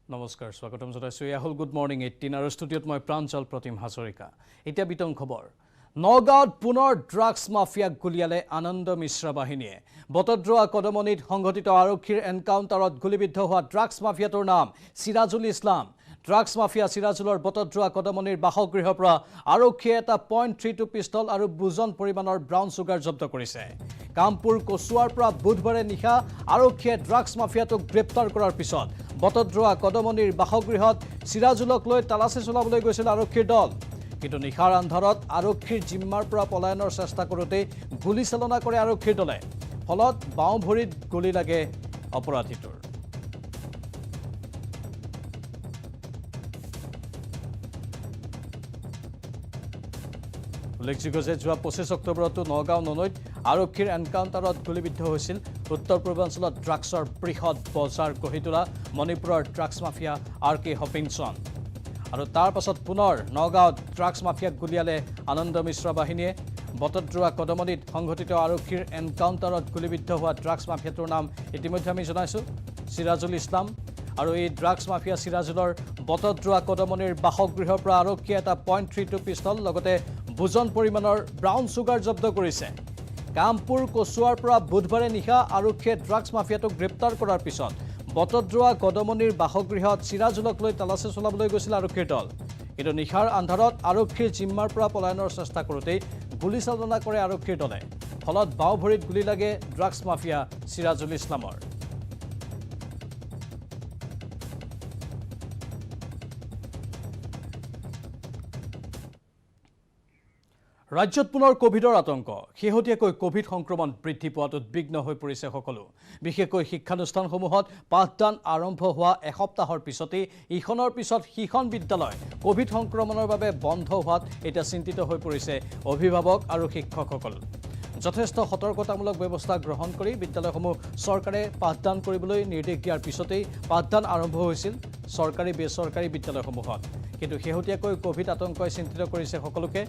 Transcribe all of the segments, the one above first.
নমস্কাৰ স্বাগতম জনাইছো এয়া হল গুড মৰ্নিং 18 আৰু ষ্টুডিঅ'ত মই প্ৰাঞ্জল প্ৰতিম হাজৰিকা এতিয়া বিতং খবৰ নগাঁৱত পুনৰ ড্ৰাগছ মাফিয়াক গুলিয়ালে আনন্দ মিশ্ৰা বাহিনীয়ে বটদ্ৰৱা কদমনিত সংঘটিত আৰক্ষীৰ এনকাউণ্টাৰত গুলিবিদ্ধ হোৱা ড্ৰাগছ মাফিয়াটোৰ নাম সিৰাজুল ইছলাম ড্ৰাগছ মাফিয়া সিৰাজুলৰ বটদ্ৰৱা কদমনিৰ বাসগৃহৰ পৰা আৰক্ষীয়ে এটা .32 পিস্তল আৰু বুজন পৰিমাণৰ ব্ৰাউন সুগাৰ জব্দ কৰিছে কামপুৰ কচুৱাৰ পৰা বুধবাৰে নিশা আৰক্ষীয়ে ড্ৰাগছ মাফিয়াটোক গ্ৰেপ্তাৰ কৰাৰ পিছত বটদ্ৰৱা কদমনিৰ বাসগৃহত সিৰাজুলক লৈ তালাচী চলাবলৈ গৈছিল আৰক্ষীৰ দল কিন্তু নিশাৰ আন্ধাৰত আৰক্ষীৰ জিম্মাৰ পৰা পলায়নৰ চেষ্টা কৰোঁতে গুলীচালনা কৰে আৰক্ষীৰ দলে ফলত বাওঁ ভৰিত গুলী লাগে অপৰাধীটোৰ উল্লেখযোগ্য যে যোৱা 25 অক্টোবৰতো নগাঁও ননৈত আৰক্ষীৰ এনকাউণ্টাৰত গুলীবিদ্ধ হৈছিল উত্তৰ পূৰ্বাঞ্চলত ড্ৰাগছৰ বৃহৎ বজাৰ গঢ়ি তোলা মণিপুৰৰ ড্ৰাগছ মাফিয়া RK হপিনছন আৰু তাৰ পাছত পুনৰ নগাঁৱত ড্ৰাগছ মাফিয়াক গুলিয়ালে আনন্দ মিশ্ৰা বাহিনীয়ে বটদ্ৰৱা কদমনিত সংঘটিত আৰক্ষীৰ এনকাউণ্টাৰত গুলীবিদ্ধ হোৱা ড্ৰাগছ মাফিয়াটোৰ নাম ইতিমধ্যে আমি জনাইছো সিৰাজুল ইছলাম আৰু এই ড্ৰাগছ মাফিয়া সিৰাজুলৰ বটদ্ৰৱা কদমনিৰ বাসগৃহৰ পৰা আৰক্ষীয়ে এটা .32 পিস্তল লগতে বুজন পৰিমাণৰ ব্ৰাউন সুগাৰ জব্দ কৰিছে কামপুৰ কচুৱাৰ পৰা বুধবাৰে নিশা আৰক্ষীয়ে ড্ৰাগছ মাফিয়াটোক গ্ৰেপ্তাৰ কৰাৰ পিছত বটদ্ৰৱা কদমনিৰ বাসগৃহত সিৰাজুলক লৈ তালাচী চলাবলৈ গৈছিল আৰক্ষীৰ দল কিন্তু নিশাৰ আন্ধাৰত আৰক্ষীৰ জিম্মাৰ পৰা পলায়নৰ চেষ্টা কৰোঁতেই গুলীচালনা কৰে আৰক্ষীৰ দলে ফলত বাওঁ ভৰিত গুলী লাগে ড্ৰাগছ মাফিয়া সিৰাজুল ইছলামৰ ৰাজ্যত পুনৰ কোভিডৰ আতংক শেহতীয়াকৈ কোভিড সংক্ৰমণ বৃদ্ধি পোৱাত উদ্বিগ্ন হৈ পৰিছে সকলো বিশেষকৈ শিক্ষানুষ্ঠানসমূহত পাঠদান আৰম্ভ হোৱা এসপ্তাহৰ পিছতেই ইখনৰ পিছত সিখন বিদ্যালয় কোভিড সংক্ৰমণৰ বাবে বন্ধ হোৱাত এতিয়া চিন্তিত হৈ পৰিছে অভিভাৱক আৰু শিক্ষকসকল যথেষ্ট সতৰ্কতামূলক ব্যৱস্থা গ্ৰহণ কৰি বিদ্যালয়সমূহ চৰকাৰে পাঠদান কৰিবলৈ নিৰ্দেশ দিয়াৰ পিছতেই পাঠদান আৰম্ভ হৈছিল চৰকাৰী বেচৰকাৰী বিদ্যালয়সমূহত কিন্তু শেহতীয়াকৈ কোভিড আতংকই চিন্তিত কৰিছে সকলোকে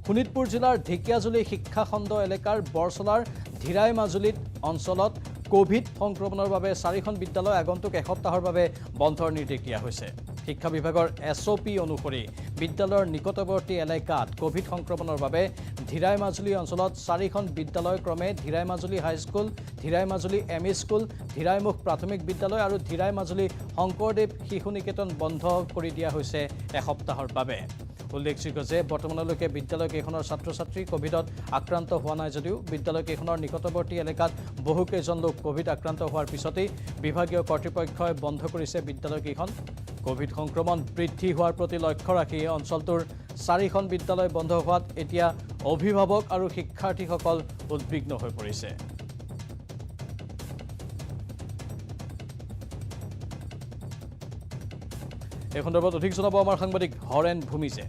শোণিতপুৰ জিলাৰ ঢেকিয়াজুলি শিক্ষাখণ্ড এলেকাৰ বৰচলাৰ ধীৰাই মাজুলীত অঞ্চলত কোভিড সংক্ৰমণৰ বাবে 4খন বিদ্যালয় আগন্তুক এসপ্তাহৰ বাবে বন্ধৰ নিৰ্দেশ দিয়া হৈছে শিক্ষা বিভাগৰ SOP অনুসৰি বিদ্যালয়ৰ নিকটৱৰ্তী এলেকাত কোভিড সংক্ৰমণৰ বাবে ধীৰাই মাজুলী অঞ্চলত 4খন বিদ্যালয় ক্ৰমে Dhirai Majuli high school Dhirai Majuli ME school Dhiraimukh প্ৰাথমিক বিদ্যালয় আৰু ধীৰাই মাজুলী শংকৰদেৱ শিশু নিকেতন বন্ধ কৰি দিয়া হৈছে এসপ্তাহৰ বাবে উল্লেখযোগ্য যে বৰ্তমানলৈকে বিদ্যালয়কেইখনৰ ছাত্ৰ-ছাত্ৰী কোভিডত আক্ৰান্ত হোৱা নাই যদিও বিদ্যালয়কেইখনৰ নিকটৱৰ্তী এলেকাত বহুকেইজন লোক কোভিড আক্ৰান্ত হোৱাৰ পিছতেই বিভাগীয় কৰ্তৃপক্ষই বন্ধ কৰিছে বিদ্যালয়কেইখন কোভিড সংক্ৰমণ বৃদ্ধি হোৱাৰ প্ৰতি লক্ষ্য ৰাখি অঞ্চলটোৰ 4খন বিদ্যালয় বন্ধ হোৱাত এতিয়া অভিভাৱক আৰু শিক্ষাৰ্থীসকল উদ্বিগ্ন হৈ পৰিছে এই সন্দৰ্ভত অধিক জনাব আমাৰ সাংবাদিক হৰেণ ভূমিজে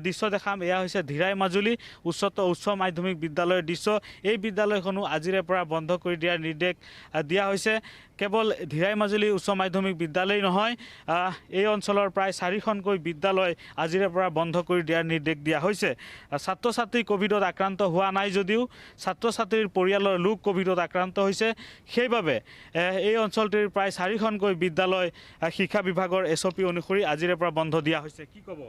দৃশ্য দেখাম এয়া হৈছে ধীৰাই মাজুলী উচ্চ মাধ্যমিক বিদ্যালয়ৰ দৃশ্য এই বিদ্যালয়খনো আজিৰে পৰা বন্ধ কৰি দিয়াৰ নিৰ্দেশ দিয়া হৈছে কেৱল ধীৰাই মাজুলী উচ্চ মাধ্যমিক বিদ্যালয় নহয় এই অঞ্চলৰ প্ৰায় 4খনকৈ বিদ্যালয় আজিৰে পৰা বন্ধ কৰি দিয়াৰ নিৰ্দেশ দিয়া হৈছে ছাত্ৰ ছাত্ৰী কোভিডত আক্ৰান্ত হোৱা নাই যদিও ছাত্ৰ ছাত্ৰীৰ পৰিয়ালৰ লোক কোভিডত আক্ৰান্ত হৈছে সেইবাবে এই অঞ্চলটোৰ প্ৰায় 4খনকৈ বিদ্যালয় শিক্ষা বিভাগৰ SOP অনুসৰি আজিৰে পৰা বন্ধ দিয়া হৈছে কি ক'ব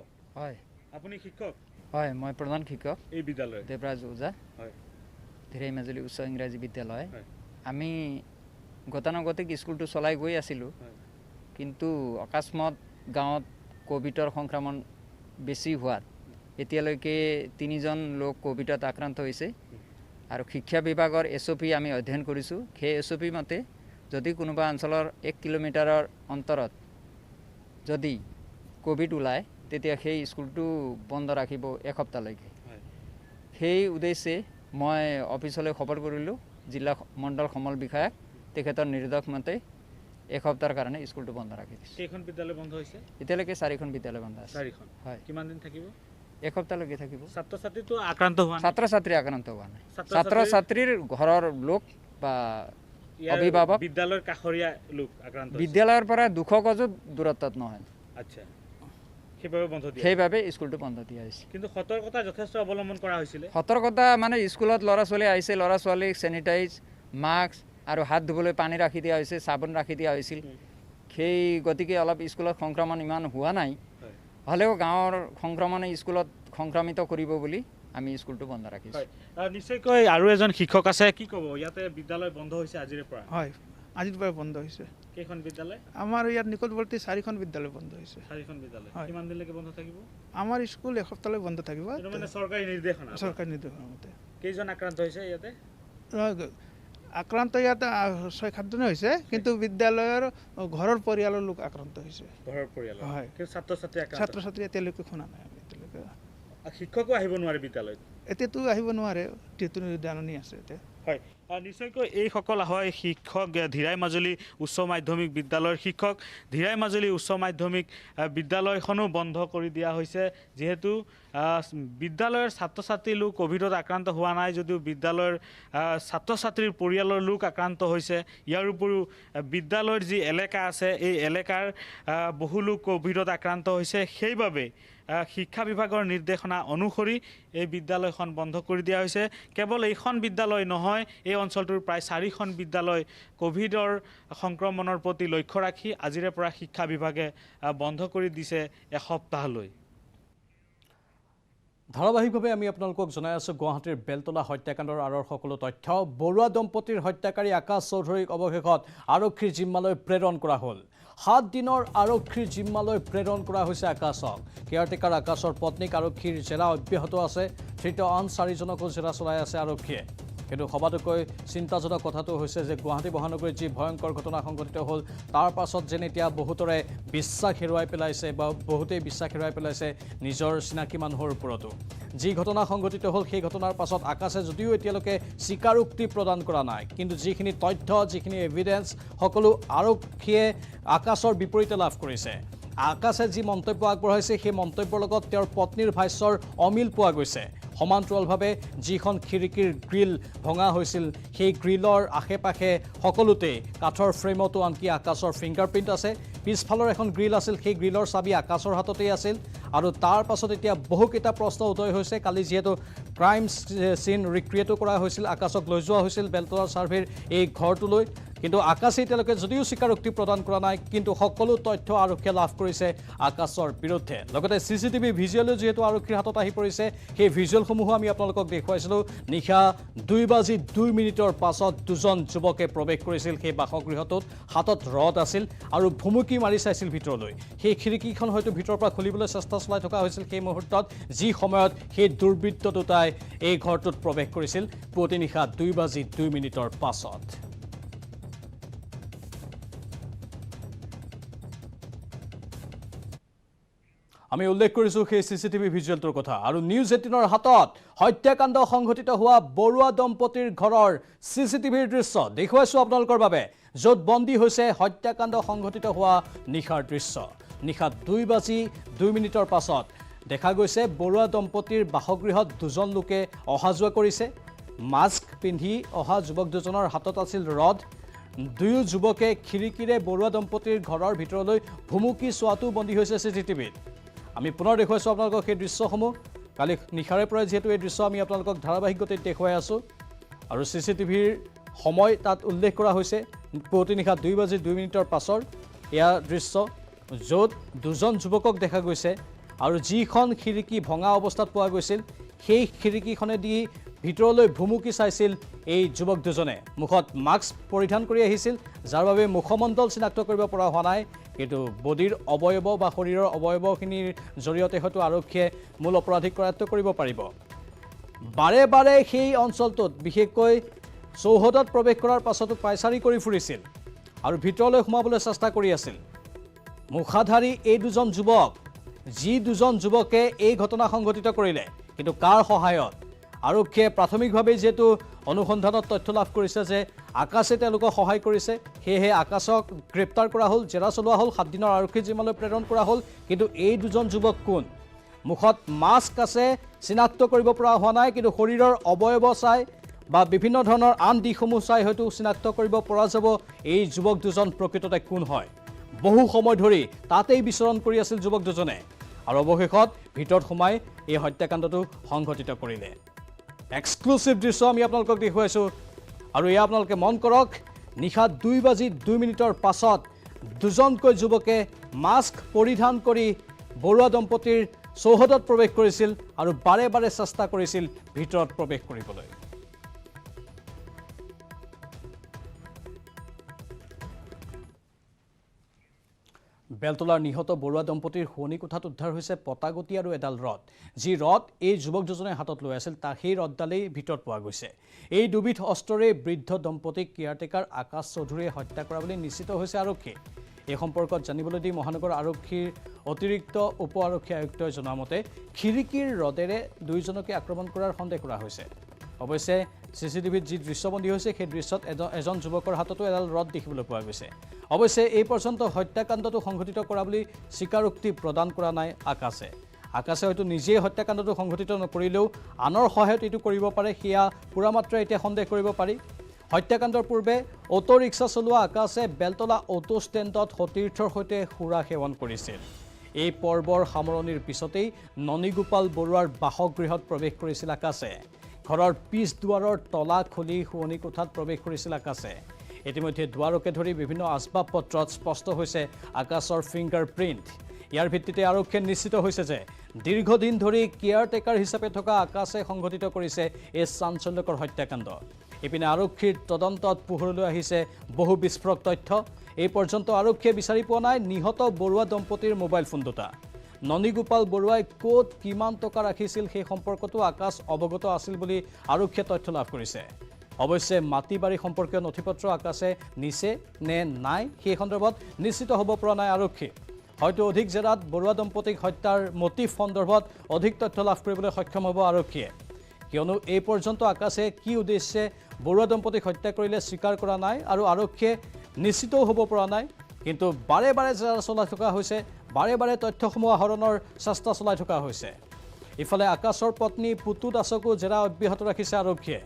হয় আপুনি শিক্ষক হয় মই প্ৰধান শিক্ষক এই বিদ্যালয় দেৱৰাজ ওজা হয় ধীৰাই মাজুলী উচ্চ ইংৰাজী বিদ্যালয় আমি গতানুগতিক স্কুলটো চলাই গৈ আছিলোঁ কিন্তু অকস্মাত গাঁৱত কোভিডৰ সংক্ৰমণ বেছি হোৱাত এতিয়ালৈকে 3জন লোক কোভিডত আক্ৰান্ত হৈছে আৰু শিক্ষা বিভাগৰ SOP আমি অধ্যয়ন কৰিছোঁ সেই SOP মতে যদি কোনোবা অঞ্চলৰ 1 কিলোমিটাৰৰ অন্তৰত যদি কোভিড ওলায় তেতিয়া সেই স্কুলটো বন্ধ ৰাখিব এসপ্তাহলৈকে সেই উদ্দেশ্যে মই অফিচলৈ খবৰ কৰিলোঁ জিলা মণ্ডল সমল বিষয়াক তেখেতৰ নিৰ্দেশ মতে এসপ্তাহৰ কাৰণে স্কুলটো বন্ধ ৰাখি দিছে কেইখন বিদ্যালয় বন্ধ হৈছে এতিয়ালৈকে 4খন বিদ্যালয় বন্ধ আছে 4খন হয় কিমান দিন থাকিব এসপ্তাহলৈকে থাকিব ছাত্ৰ ছাত্ৰীটো আক্ৰান্ত হোৱা নাই ছাত্ৰ-ছাত্ৰী আক্ৰান্ত হোৱা নাই ছাত্ৰ-ছাত্ৰীৰ ঘৰৰ লোক বা অভিভাৱক বিদ্যালয়ৰ কাষৰীয়া লোক আক্ৰান্ত বিদ্যালয়ৰ পৰা 200 গজ দূৰত্বত নহয় আচ্ছা সেইবাবে বন্ধ দিয়া সেইবাবে স্কুলটো বন্ধ দিয়া হৈছে কিন্তু সতৰ্কতা যথেষ্ট অৱলম্বন কৰা হৈছিল সতৰ্কতা মানে স্কুলত ল'ৰা ছোৱালী আহিছে ল'ৰা ছোৱালীক স্যানিটাইজ মাস্ক আৰু হাত ধুবলৈ পানী ৰাখি দিয়া হৈছে, চাবোন ৰাখি দিয়া হৈছিল। সেই গতিকে অলপ স্কুলত সংক্ৰমণ ইমান হোৱা নাই, হ'লেও গাঁৱৰ সংক্ৰমণে স্কুলত সংক্ৰমিত কৰিব বুলি আমি স্কুলটো বন্ধ ৰাখিছোঁ। নিশ্চয়কৈ আৰু এজন শিক্ষক আছে, কি ক'ব? ইয়াতে বিদ্যালয় বন্ধ হৈছে আজিৰে পৰা। হয়, আজিৰ পৰা বন্ধ হৈছে। কেইখন বিদ্যালয়? আমাৰ ইয়াত নিকটৱৰ্তী 4খন বিদ্যালয় বন্ধ হৈছে। 4খন বিদ্যালয় হয়। কিমান দিনলৈকে বন্ধ থাকিব? আমাৰ স্কুল এসপ্তাহলৈ বন্ধ থাকিব। এইটো মানে চৰকাৰী নিৰ্দেশনা। চৰকাৰী নিৰ্দেশনা মতে। কেইজন আক্ৰান্ত হৈছে ইয়াতে? আক্ৰান্ত ইয়াত 6-7 জনে হৈছে, কিন্তু বিদ্যালয়ৰ ঘৰৰ পৰিয়ালৰ লোক আক্ৰান্ত হৈছে। ঘৰৰ পৰিয়াল? হয়। কিন্তু ছাত্ৰ-ছাত্ৰী আক্ৰান্ত? ছাত্ৰ-ছাত্ৰী এতিয়ালৈকে শুনা নাই আমি এতিয়ালৈকে। শিক্ষকো আহিব নোৱাৰে বিদ্যালয়ত? এতিয়াতো আহিব নোৱাৰে, যিহেতু জাননী আছে এতিয়া। হয়, নিশ্চয়কৈ এইসকল হয় শিক্ষক, ধীৰাই মাজুলী উচ্চ মাধ্যমিক বিদ্যালয়ৰ শিক্ষক। ধীৰাই মাজুলী উচ্চ মাধ্যমিক বিদ্যালয়খনো বন্ধ কৰি দিয়া হৈছে, যিহেতু বিদ্যালয়ৰ ছাত্ৰ ছাত্ৰী লোক ক'ভিডত আক্ৰান্ত হোৱা নাই যদিও বিদ্যালয়ৰ ছাত্ৰ ছাত্ৰীৰ পৰিয়ালৰ লোক আক্ৰান্ত হৈছে। ইয়াৰ উপৰিও বিদ্যালয়ৰ যি এলেকা আছে এই এলেকাৰ বহু লোক ক'ভিডত আক্ৰান্ত হৈছে। সেইবাবে শিক্ষা বিভাগৰ নিৰ্দেশনা অনুসৰি এই বিদ্যালয়খন বন্ধ কৰি দিয়া হৈছে। কেৱল এইখন বিদ্যালয় নহয়, এই অঞ্চলটোৰ প্ৰায় 4খন বিদ্যালয় ক'ভিডৰ সংক্ৰমণৰ প্ৰতি লক্ষ্য ৰাখি আজিৰে পৰা শিক্ষা বিভাগে বন্ধ কৰি দিছে এসপ্তাহলৈ। ধাৰাবাহিকভাৱে আমি আপোনালোকক জনাই আছোঁ গুৱাহাটীৰ বেলতলা হত্যাকাণ্ডৰ আঁৰৰ সকলো তথ্য। বৰুৱা দম্পতীৰ হত্যাকাৰী আকাশ চৌধুৰীক অৱশেষত আৰক্ষীৰ জিম্মালৈ প্ৰেৰণ কৰা হ'ল। 7 দিনৰ আৰক্ষীৰ জিম্মালৈ প্ৰেৰণ কৰা হৈছে আকাশক। কেয়াৰটেকাৰ আকাশৰ পত্নীক আৰক্ষীৰ জেৰা অব্যাহত আছে। ধৃত আন 4জনকো জেৰা চলাই আছে আৰক্ষীয়ে। কিন্তু সবাতোকৈ চিন্তাজনক কথাটো হৈছে যে গুৱাহাটী মহানগৰীত যি ভয়ংকৰ ঘটনা সংঘটিত হ'ল, তাৰ পাছত যেন এতিয়া বহুতৰে বিশ্বাস হেৰুৱাই পেলাইছে বা বহুতেই বিশ্বাস হেৰুৱাই পেলাইছে নিজৰ চিনাকি মানুহৰ ওপৰতো। যি ঘটনা সংঘটিত হ'ল সেই ঘটনাৰ পাছত আকাশে যদিও এতিয়ালৈকে স্বীকাৰোক্তি প্ৰদান কৰা নাই, কিন্তু যিখিনি তথ্য, যিখিনি এভিডেন্স সকলো আৰক্ষীয়ে আকাশৰ বিপৰীতে লাভ কৰিছে। আকাশে যি মন্তব্য আগবঢ়াইছে সেই মন্তব্যৰ লগত তেওঁৰ পত্নীৰ ভাষ্যৰ অমিল পোৱা গৈছে। সমান্তৰালভাৱে যিখন খিৰিকীৰ গ্ৰিল ভঙা হৈছিল সেই গ্ৰিলৰ আশে পাশে সকলোতে কাঠৰ ফ্ৰেমতো আনকি আকাশৰ ফিংগাৰপ্ৰিণ্ট আছে। পিছফালৰ এখন গ্ৰিল আছিল, সেই গ্ৰিলৰ চাবি আকাশৰ হাততেই আছিল। আৰু তাৰ পাছত এতিয়া বহুকেইটা প্ৰশ্ন উদয় হৈছে। কালি যিহেতু ক্ৰাইম চিন ৰিক্ৰিয়েটো কৰা হৈছিল, আকাশক লৈ যোৱা হৈছিল বেলতলা ছাৰ্ভেৰ এই ঘৰটোলৈ, কিন্তু আকাশে এতিয়ালৈকে যদিও স্বীকাৰোক্তি প্ৰদান কৰা নাই, কিন্তু সকলো তথ্য আৰক্ষীয়ে লাভ কৰিছে আকাশৰ বিৰুদ্ধে। লগতে CCTV ভিজুৱেলো যিহেতু আৰক্ষীৰ হাতত আহি পৰিছে, সেই ভিজুৱেলসমূহো আমি আপোনালোকক দেখুৱাইছিলোঁ। নিশা 2:02 পাছত 2জন যুৱকে প্ৰৱেশ কৰিছিল সেই বাসগৃহটোত। হাতত ৰড আছিল আৰু ভুমুকি মাৰি চাইছিল ভিতৰলৈ। সেই খিৰিকীখন হয়তো ভিতৰৰ পৰা খুলিবলৈ চেষ্টা চলাই থকা হৈছিল সেই মুহূৰ্তত, যি সময়ত সেই দুৰ্বৃত্ত দুটাই এই ঘৰটোত প্ৰৱেশ কৰিছিল পুৱতি নিশা 2:02 পাছত। আমি উল্লেখ কৰিছোঁ সেই CCTV ভিজুৱেলটোৰ কথা। আৰু নিউজ 18ৰ হাতত হত্যাকাণ্ড সংঘটিত হোৱা বৰুৱা দম্পতীৰ ঘৰৰ CCTVৰ দৃশ্য দেখুৱাইছোঁ আপোনালোকৰ বাবে, য'ত বন্দী হৈছে হত্যাকাণ্ড সংঘটিত হোৱা নিশাৰ দৃশ্য। নিশা 2:02 পাছত দেখা গৈছে বৰুৱা দম্পতীৰ বাসগৃহত 2জন লোকে অহা যোৱা কৰিছে। মাস্ক পিন্ধি অহা যুৱক দুজনৰ হাতত আছিল ৰড। দুয়ো যুৱকে খিৰিকীৰে বৰুৱা দম্পতীৰ ঘৰৰ ভিতৰলৈ ভুমুকি চোৱাটো বন্দী হৈছে CCTVত। আমি পুনৰ দেখুৱাইছোঁ আপোনালোকক সেই দৃশ্যসমূহ। কালি নিশাৰে পৰাই যিহেতু এই দৃশ্য আমি আপোনালোকক ধাৰাবাহিক গতিত দেখুৱাই আছোঁ, আৰু CCTVৰ সময় তাত উল্লেখ কৰা হৈছে পুৱতি নিশা 2:02 পাছৰ এয়া দৃশ্য, য'ত 2জন যুৱকক দেখা গৈছে। আৰু যিখন খিৰিকী ভঙা অৱস্থাত পোৱা গৈছিল সেই খিৰিকীখনেদি ভিতৰলৈ ভুমুকি চাইছিল এই যুৱক দুজনে। মুখত মাস্ক পৰিধান কৰি আহিছিল, যাৰ বাবে মুখমণ্ডল চিনাক্ত কৰিব পৰা হোৱা নাই, কিন্তু বডিৰ অৱয়ব বা শৰীৰৰ অৱয়বখিনিৰ জৰিয়তে হয়তো আৰক্ষীয়ে মূল অপৰাধীক কৰায়ত্ব কৰিব পাৰিব। বাৰে বাৰে সেই অঞ্চলটোত বিশেষকৈ চৌহদত প্ৰৱেশ কৰাৰ পাছতো পাইচাৰি কৰি ফুৰিছিল আৰু ভিতৰলৈ সোমাবলৈ চেষ্টা কৰি আছিল মুখাধাৰী এই 2জন যুৱক, যি 2জন যুৱকে এই ঘটনা সংঘটিত কৰিলে। কিন্তু কাৰ সহায়ত? আৰক্ষীয়ে প্ৰাথমিকভাৱে যিহেতু অনুসন্ধানত তথ্য লাভ কৰিছে যে আকাশে তেওঁলোকক সহায় কৰিছে, সেয়েহে আকাশক গ্ৰেপ্তাৰ কৰা হ'ল, জেৰা চলোৱা হ'ল, 7 দিনৰ আৰক্ষী জিম্মালৈ প্ৰেৰণ কৰা হ'ল। কিন্তু এই 2জন যুৱক কোন? মুখত মাস্ক আছে, চিনাক্ত কৰিব পৰা হোৱা নাই, কিন্তু শৰীৰৰ অৱয়ব চাই বা বিভিন্ন ধৰণৰ আন দিশসমূহ চাই হয়তো চিনাক্ত কৰিব পৰা যাব এই যুৱক 2জন প্ৰকৃততে কোন হয়। বহু সময় ধৰি তাতেই বিচৰণ কৰি আছিল যুৱক 2জনে, আৰু অৱশেষত ভিতৰত সোমাই এই হত্যাকাণ্ডটো সংঘটিত কৰিলে। এক্সক্লুচিভ দৃশ্য আমি আপোনালোকক দেখুৱাইছোঁ, আৰু এয়া আপোনালোকে মন কৰক নিশা 2:02 পাছত দুজনকৈ যুৱকে মাস্ক পৰিধান কৰি বৰুৱা দম্পতীৰ চৌহদত প্ৰৱেশ কৰিছিল আৰু বাৰে বাৰে চেষ্টা কৰিছিল ভিতৰত প্ৰৱেশ কৰিবলৈ। বেলতলাৰ নিহত বৰুৱা দম্পতীৰ শোৱনি কোঠাত উদ্ধাৰ হৈছে পটাগুটি আৰু এডাল ৰড। যি ৰড এই যুৱক দুজনে হাতত লৈ আছিল তাৰ সেই ৰডডালেই ভিতৰত পোৱা গৈছে। এই দুবিধ অস্ত্ৰৰে বৃদ্ধ দম্পতীক কেয়াৰটেকাৰ আকাশ চৌধুৰীয়ে হত্যা কৰা বুলি নিশ্চিত হৈছে আৰক্ষী। এই সম্পৰ্কত জানিবলৈ দি মহানগৰ আৰক্ষীৰ অতিৰিক্ত উপ আৰক্ষী আয়ুক্তই জনোৱা মতে খিৰিকীৰ ৰডেৰে দুয়োজনকে আক্ৰমণ কৰাৰ সন্দেহ কৰা হৈছে। অৱশ্যে চিচিটিভিত যি দৃশ্যবন্দী হৈছে সেই দৃশ্যত এজন যুৱকৰ হাততো এডাল ৰড দেখিবলৈ পোৱা গৈছে। অৱশ্যে এই পৰ্যন্ত হত্যাকাণ্ডটো সংঘটিত কৰা বুলি স্বীকাৰোক্তি প্ৰদান কৰা নাই আকাশে। আকাশে হয়তো নিজেই হত্যাকাণ্ডটো সংঘটিত নকৰিলেও আনৰ সহায়ত এইটো কৰিব পাৰে, সেয়া পুৰামাত্ৰাই এতিয়া সন্দেহ কৰিব পাৰি। হত্যাকাণ্ডৰ পূৰ্বে অটো ৰিক্সা চলোৱা আকাশে বেলতলা অটো ষ্টেণ্ডত সতীৰ্থৰ সৈতে সুৰা সেৱন কৰিছিল। এই পৰ্বৰ সামৰণিৰ পিছতেই ননীগোপাল বৰুৱাৰ বাসগৃহত প্ৰৱেশ কৰিছিল আকাশে। ঘৰৰ পিছ দুৱাৰৰ তলা খুলি শোৱনি কোঠাত প্ৰৱেশ কৰিছিল আকাশে। ইতিমধ্যে দুৱাৰকে ধৰি বিভিন্ন আচবাব পত্ৰত স্পষ্ট হৈছে আকাশৰ ফিংগাৰ প্ৰিণ্ট। ইয়াৰ ভিত্তিতে আৰক্ষীয়ে নিশ্চিত হৈছে যে দীৰ্ঘদিন ধৰি কেয়াৰটেকাৰ হিচাপে থকা আকাশে সংঘটিত কৰিছে এই চাঞ্চল্যকৰ হত্যাকাণ্ড। ইপিনে আৰক্ষীৰ তদন্তত পোহৰলৈ আহিছে বহু বিস্ফোৰক তথ্য। এই পৰ্যন্ত আৰক্ষীয়ে বিচাৰি পোৱা নাই নিহত বৰুৱা দম্পতীৰ মোবাইল ফোন দুটা। ননীগোপাল বৰুৱাই ক'ত কিমান টকা ৰাখিছিল সেই সম্পৰ্কতো আকাশ অৱগত আছিল বুলি আৰক্ষীয়ে তথ্য লাভ কৰিছে। অৱশ্যে মাটি বাৰী সম্পৰ্কীয় নথিপত্ৰ আকাশে নিছে নে নাই সেই সন্দৰ্ভত নিশ্চিত হ'ব পৰা নাই আৰক্ষী। হয়তো অধিক জেৰাত বৰুৱা দম্পতীক হত্যাৰ মটিভ সন্দৰ্ভত অধিক তথ্য লাভ কৰিবলৈ সক্ষম হ'ব আৰক্ষীয়ে, কিয়নো এই পৰ্যন্ত আকাশে কি উদ্দেশ্যে বৰুৱা দম্পতীক হত্যা কৰিলে স্বীকাৰ কৰা নাই আৰু আৰক্ষীয়ে নিশ্চিতও হ'ব পৰা নাই। কিন্তু বাৰে বাৰে জেৰা চলাই থকা হৈছে, বাৰে বাৰে তথ্যসমূহ আহৰণৰ চেষ্টা চলাই থকা হৈছে। ইফালে আকাশৰ পত্নী পুতু দাসকো জেৰা অব্যাহত ৰাখিছে আৰক্ষীয়ে।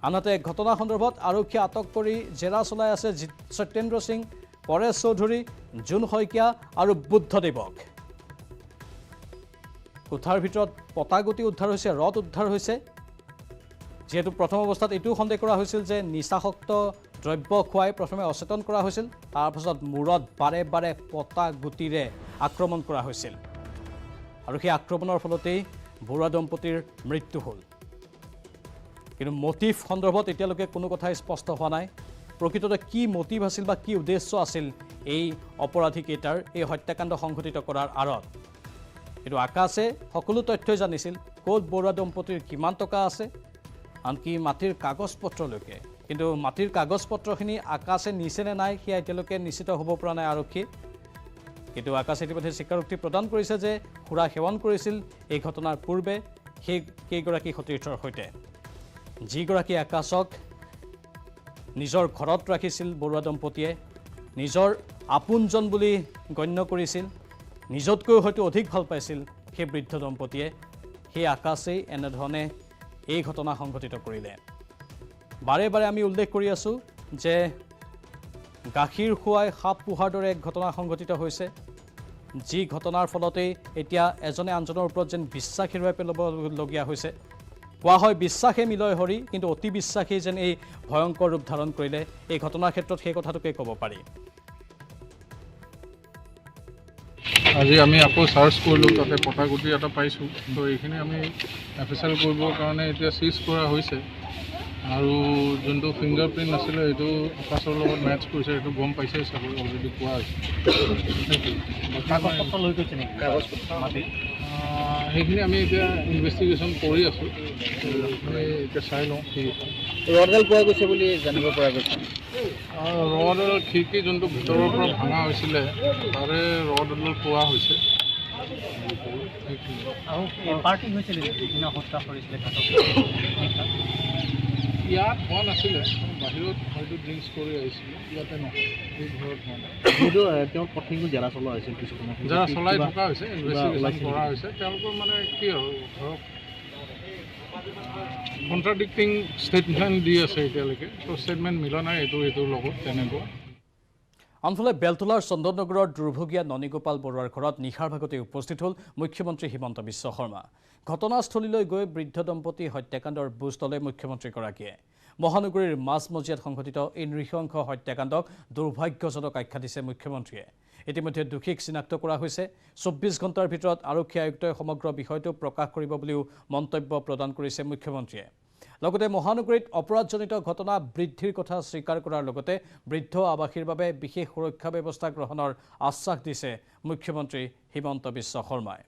আনহাতে ঘটনা সন্দৰ্ভত আৰক্ষীয়ে আটক কৰি জেৰা চলাই আছে সত্যেন্দ্ৰ সিং, পৰেশ চৌধুৰী, জোন শইকীয়া আৰু বুদ্ধদেৱক। কোঠাৰ ভিতৰত পটাগুটি উদ্ধাৰ হৈছে, ৰড উদ্ধাৰ হৈছে। যিহেতু প্ৰথম অৱস্থাত এইটোও সন্দেহ কৰা হৈছিল যে নিচাসক্ত দ্ৰব্য খুৱাই প্ৰথমে অচেতন কৰা হৈছিল, তাৰপাছত মূৰত বাৰে বাৰে পটাগুটিৰে আক্ৰমণ কৰা হৈছিল আৰু সেই আক্ৰমণৰ ফলতেই বৰুৱা দম্পতীৰ মৃত্যু হ'ল। কিন্তু মটিভ সন্দৰ্ভত এতিয়ালৈকে কোনো কথাই স্পষ্ট হোৱা নাই। প্ৰকৃততে কি মটিভ আছিল বা কি উদ্দেশ্য আছিল এই অপৰাধীকেইটাৰ এই হত্যাকাণ্ড সংঘটিত কৰাৰ আঁৰত। কিন্তু আকাশে সকলো তথ্যই জানিছিল, ক'ত বৰুৱা দম্পতীৰ কিমান টকা আছে, আনকি মাটিৰ কাগজ পত্ৰলৈকে। কিন্তু মাটিৰ কাগজ পত্ৰখিনি আকাশে নিছে নে নাই সেয়া এতিয়ালৈকে নিশ্চিত হ'ব পৰা নাই আৰক্ষী। কিন্তু আকাশে ইতিমধ্যে স্বীকাৰোক্তি প্ৰদান কৰিছে যে সুৰা সেৱন কৰিছিল এই ঘটনাৰ পূৰ্বে সেই কেইগৰাকী সতীৰ্থৰ সৈতে। যিগৰাকী আকাশক নিজৰ ঘৰত ৰাখিছিল বৰুৱা দম্পতীয়ে, নিজৰ আপোনজন বুলি গণ্য কৰিছিল, নিজতকৈও হয়তো অধিক ভাল পাইছিল সেই বৃদ্ধ দম্পতীয়ে, সেই আকাশেই এনেধৰণে এই ঘটনা সংঘটিত কৰিলে। বাৰে বাৰে আমি উল্লেখ কৰি আছোঁ যে গাখীৰ খুৱাই সাপ পোহাৰ দৰে এক ঘটনা সংঘটিত হৈছে, যি ঘটনাৰ ফলতেই এতিয়া এজনে আনজনৰ ওপৰত যেন বিশ্বাস হেৰুৱাই পেলাবলগীয়া হৈছে। কোৱা হয় বিশ্বাসে মিলয় হৰি, কিন্তু অতি বিশ্বাসেই যেন এই ভয়ংকৰ ৰূপ ধাৰণ কৰিলে। এই ঘটনাৰ ক্ষেত্ৰত সেই কথাটোকে ক'ব পাৰি। আজি আমি আকৌ চাৰ্চ কৰিলোঁ, তাতে পটাগুটি এটা পাইছোঁ। তো এইখিনি আমি এফএছএল কৰিবৰ কাৰণে এতিয়া চিজ কৰা হৈছে। আৰু যোনটো ফিংগাৰ প্ৰিণ্ট আছিলে সেইটো আকাশৰ লগত মেটচ কৰিছে, সেইটো গম পাইছে চাগৈ, অলৰেডি কোৱা হৈছে। সেইখিনি আমি এতিয়া ইনভেষ্টিগেশ্যন কৰি আছোঁ, আমি এতিয়া চাই লওঁ কি ৰডডাল পোৱা গৈছে বুলি জানিব পৰা গৈছে। ৰডডাল খিৰিকী যোনটো ভিতৰৰ পৰা ভাঙা হৈছিলে তাৰে ৰডডাল পোৱা হৈছে। ইয়াত হোৱা নাছিলে, বাহিৰত হয়তো ড্ৰিংকছ কৰি আহিছিলে, ইয়াতে নহয়, এই ঘৰত হোৱা নাই। তেওঁ পত্নীকো জেৰা চলোৱা হৈছিল, কিছুমানে জেৰা চলাই থকা হৈছে, ইনভেষ্টিগেশ্যন কৰা হৈছে। তেওঁলোকৰ মানে কি আৰু ধৰক কণ্ট্ৰাডিক্টিং ষ্টেটমেণ্ট দি আছে এতিয়ালৈকে, তো ষ্টেটমেণ্ট মিলা নাই এইটোৰ লগত তেনেকুৱা। আনফালে বেলতলাৰ চন্দননগৰৰ দুৰ্ভগীয়া ননীগোপাল বৰুৱাৰ ঘৰত নিশাৰ ভাগতে উপস্থিত হ'ল মুখ্যমন্ত্ৰী হিমন্ত বিশ্ব শৰ্মা। ঘটনাস্থলীলৈ গৈ বৃদ্ধ দম্পতী হত্যাকাণ্ডৰ বুজ ল'লে মুখ্যমন্ত্ৰীগৰাকীয়ে। মহানগৰীৰ মাজমজিয়াত সংঘটিত এই নৃশংস হত্যাকাণ্ডক দুৰ্ভাগ্যজনক আখ্যা দিছে মুখ্যমন্ত্ৰীয়ে। ইতিমধ্যে দোষীক চিনাক্ত কৰা হৈছে। 24 ঘণ্টাৰ ভিতৰত আৰক্ষী আয়ুক্তই সমগ্ৰ বিষয়টো প্ৰকাশ কৰিব বুলিও মন্তব্য প্ৰদান কৰিছে মুখ্যমন্ত্ৰীয়ে। লগতে মহানগৰীত অপৰাধজনিত ঘটনা বৃদ্ধিৰ কথা স্বীকাৰ কৰাৰ লগতে বৃদ্ধ আৱাসীৰ বাবে বিশেষ সুৰক্ষা ব্যৱস্থা গ্ৰহণৰ আশ্বাস দিছে মুখ্যমন্ত্ৰী হিমন্ত বিশ্ব শৰ্মাই।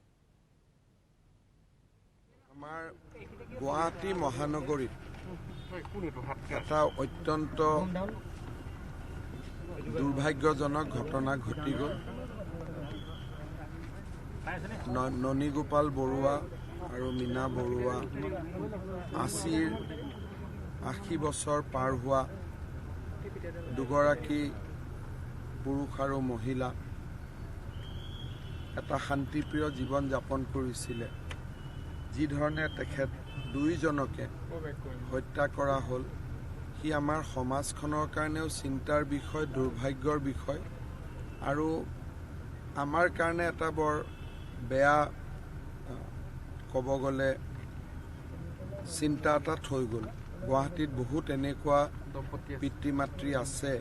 আমাৰ গুৱাহাটী মহানগৰীত এটা অত্যন্ত দুৰ্ভাগ্যজনক ঘটনা ঘটি গ'ল। ননীগোপাল বৰুৱা আৰু মীনা বৰুৱা 80 বছৰ পাৰ হোৱা দুগৰাকী পুৰুষ আৰু মহিলা এটা শান্তিপ্ৰিয় জীৱন যাপন কৰিছিলে। যি ধৰণে তেখেত দুইজনকে হত্যা কৰা হ'ল, সি আমাৰ সমাজখনৰ কাৰণেও চিন্তাৰ বিষয়, দুৰ্ভাগ্যৰ বিষয় আৰু আমাৰ কাৰণে এটা বৰ বেয়া ক'ব গ'লে চিন্তা এটা থৈ গ'ল। গুৱাহাটীত বহুত এনেকুৱা পিতৃ মাতৃ আছে